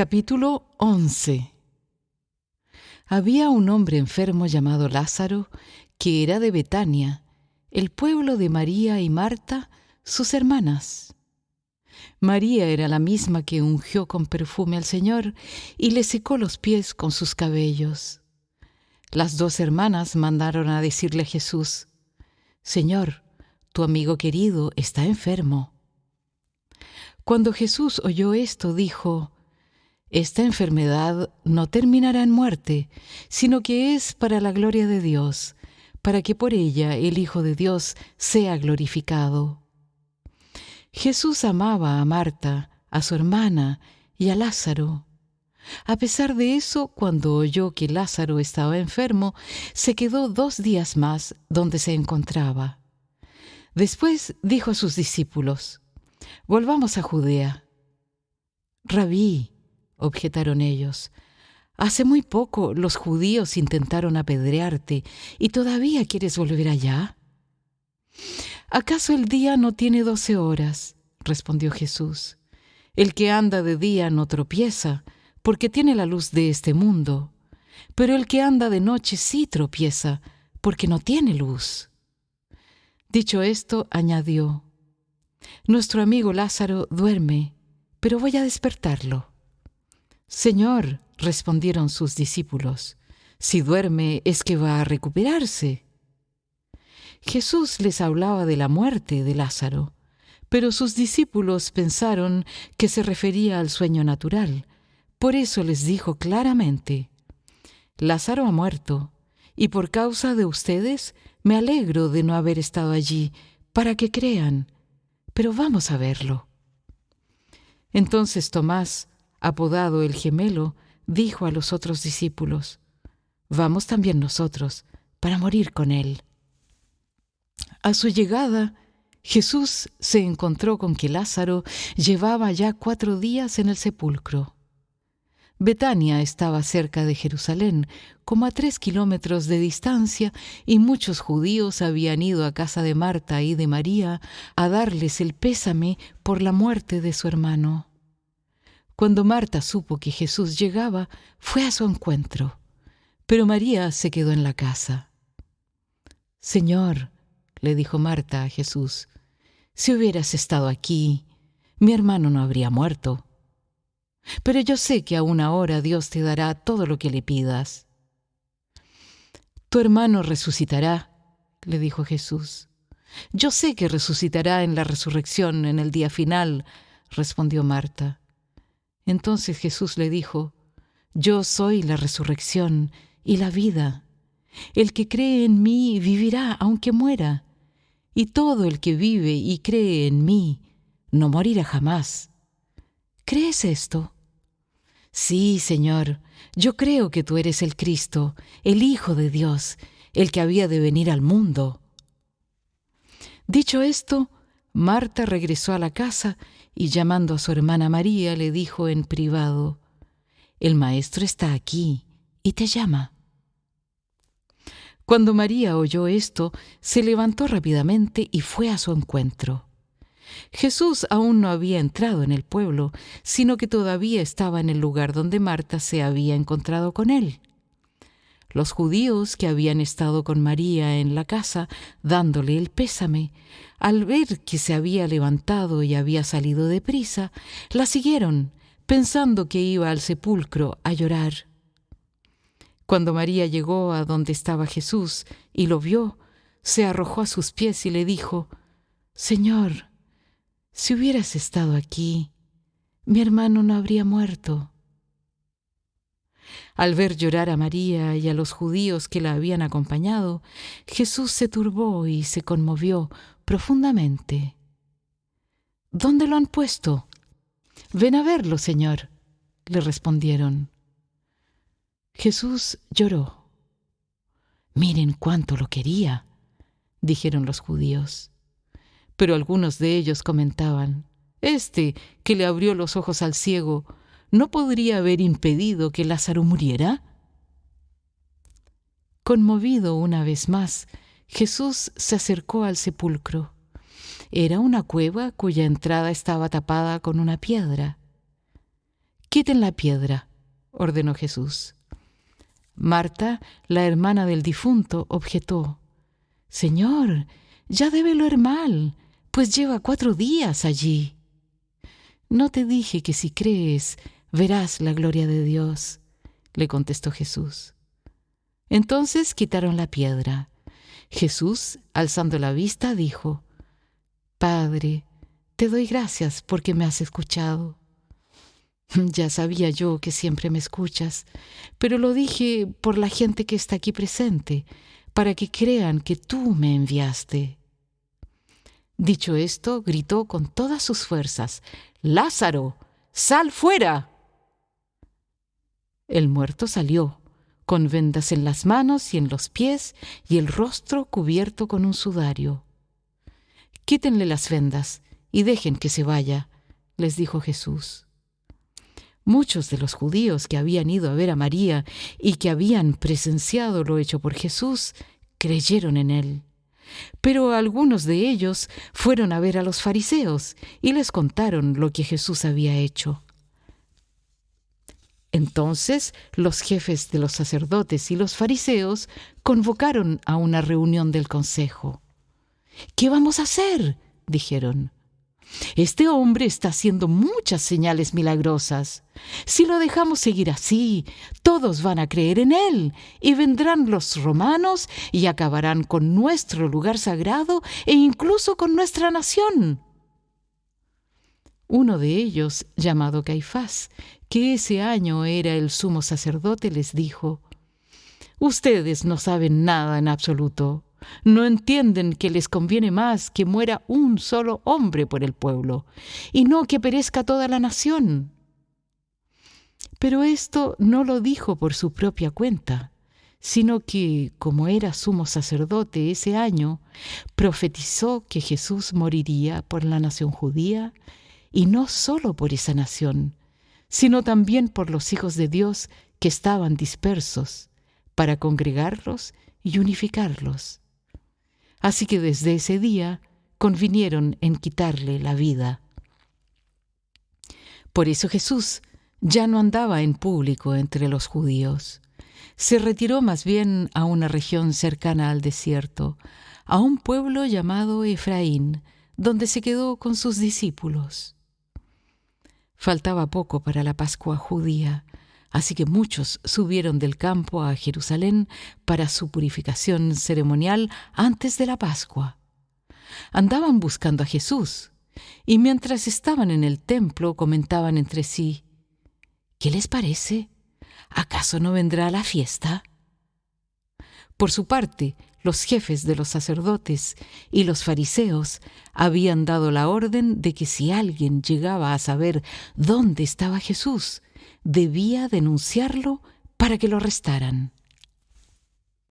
Capítulo 11. Había un hombre enfermo llamado Lázaro, que era de Betania, el pueblo de María y Marta, sus hermanas. María era la misma que ungió con perfume al Señor y le secó los pies con sus cabellos. Las dos hermanas mandaron a decirle a Jesús: «Señor, tu amigo querido está enfermo». Cuando Jesús oyó esto, dijo: «Esta enfermedad no terminará en muerte, sino que es para la gloria de Dios, para que por ella el Hijo de Dios sea glorificado». Jesús amaba a Marta, a su hermana y a Lázaro. A pesar de eso, cuando oyó que Lázaro estaba enfermo, se quedó 2 días más donde se encontraba. Después dijo a sus discípulos: «Volvamos a Judea». «Rabí», objetaron ellos, «hace muy poco los judíos intentaron apedrearte y todavía quieres volver allá». «¿Acaso el día no tiene 12 horas?» respondió Jesús. «El que anda de día no tropieza, porque tiene la luz de este mundo, pero el que anda de noche sí tropieza, porque no tiene luz». Dicho esto, añadió: «Nuestro amigo Lázaro duerme, pero voy a despertarlo». «Señor», respondieron sus discípulos, «si duerme es que va a recuperarse». Jesús les hablaba de la muerte de Lázaro, pero sus discípulos pensaron que se refería al sueño natural. Por eso les dijo claramente: «Lázaro ha muerto, y por causa de ustedes me alegro de no haber estado allí, para que crean, pero vamos a verlo». Entonces Tomás, apodado el Gemelo, dijo a los otros discípulos: «Vamos también nosotros, para morir con él». A su llegada, Jesús se encontró con que Lázaro llevaba ya 4 días en el sepulcro. Betania estaba cerca de Jerusalén, como a 3 kilómetros de distancia, y muchos judíos habían ido a casa de Marta y de María a darles el pésame por la muerte de su hermano. Cuando Marta supo que Jesús llegaba, fue a su encuentro, pero María se quedó en la casa. «Señor», le dijo Marta a Jesús, «si hubieras estado aquí, mi hermano no habría muerto. Pero yo sé que aún ahora Dios te dará todo lo que le pidas». «Tu hermano resucitará», le dijo Jesús. «Yo sé que resucitará en la resurrección en el día final», respondió Marta. Entonces Jesús le dijo: «Yo soy la resurrección y la vida. El que cree en mí vivirá aunque muera, y todo el que vive y cree en mí no morirá jamás. ¿Crees esto?». «Sí, Señor, yo creo que tú eres el Cristo, el Hijo de Dios, el que había de venir al mundo». Dicho esto, Marta regresó a la casa y, llamando a su hermana María, le dijo en privado: «El Maestro está aquí y te llama». Cuando María oyó esto, se levantó rápidamente y fue a su encuentro. Jesús aún no había entrado en el pueblo, sino que todavía estaba en el lugar donde Marta se había encontrado con él. Los judíos que habían estado con María en la casa, dándole el pésame, al ver que se había levantado y había salido deprisa, la siguieron, pensando que iba al sepulcro a llorar. Cuando María llegó a donde estaba Jesús y lo vio, se arrojó a sus pies y le dijo: «Señor, si hubieras estado aquí, mi hermano no habría muerto». Al ver llorar a María y a los judíos que la habían acompañado, Jesús se turbó y se conmovió profundamente. «¿Dónde lo han puesto?». «Ven a verlo, Señor», le respondieron. Jesús lloró. «Miren cuánto lo quería», dijeron los judíos. Pero algunos de ellos comentaban: «Este que le abrió los ojos al ciego, ¿no podría haber impedido que Lázaro muriera?». Conmovido una vez más, Jesús se acercó al sepulcro. Era una cueva cuya entrada estaba tapada con una piedra. «¿Qué «Quiten la piedra», ordenó Jesús. Marta, la hermana del difunto, objetó: «Señor, ya debe oler mal, pues lleva 4 días allí». «¿No te dije que si crees, verás la gloria de Dios?», le contestó Jesús. Entonces quitaron la piedra. Jesús, alzando la vista, dijo: «Padre, te doy gracias porque me has escuchado. Ya sabía yo que siempre me escuchas, pero lo dije por la gente que está aquí presente, para que crean que tú me enviaste». Dicho esto, gritó con todas sus fuerzas: «¡Lázaro, sal fuera!». El muerto salió, con vendas en las manos y en los pies y el rostro cubierto con un sudario. «Quítenle las vendas y dejen que se vaya», les dijo Jesús. Muchos de los judíos que habían ido a ver a María y que habían presenciado lo hecho por Jesús creyeron en él. Pero algunos de ellos fueron a ver a los fariseos y les contaron lo que Jesús había hecho. Entonces los jefes de los sacerdotes y los fariseos convocaron a una reunión del consejo. «¿Qué vamos a hacer?», dijeron. «Este hombre está haciendo muchas señales milagrosas. Si lo dejamos seguir así, todos van a creer en él y vendrán los romanos y acabarán con nuestro lugar sagrado e incluso con nuestra nación». Uno de ellos, llamado Caifás, que ese año era el sumo sacerdote, les dijo: «Ustedes no saben nada en absoluto. No entienden que les conviene más que muera un solo hombre por el pueblo, y no que perezca toda la nación». Pero esto no lo dijo por su propia cuenta, sino que, como era sumo sacerdote ese año, profetizó que Jesús moriría por la nación judía, y no solo por esa nación, sino también por los hijos de Dios que estaban dispersos, para congregarlos y unificarlos. Así que desde ese día convinieron en quitarle la vida. Por eso Jesús ya no andaba en público entre los judíos. Se retiró más bien a una región cercana al desierto, a un pueblo llamado Efraín, donde se quedó con sus discípulos. Faltaba poco para la Pascua judía, así que muchos subieron del campo a Jerusalén para su purificación ceremonial antes de la Pascua. Andaban buscando a Jesús, y mientras estaban en el templo comentaban entre sí: «¿Qué les parece? ¿Acaso no vendrá a la fiesta?». Por su parte, los jefes de los sacerdotes y los fariseos habían dado la orden de que si alguien llegaba a saber dónde estaba Jesús, debía denunciarlo para que lo arrestaran.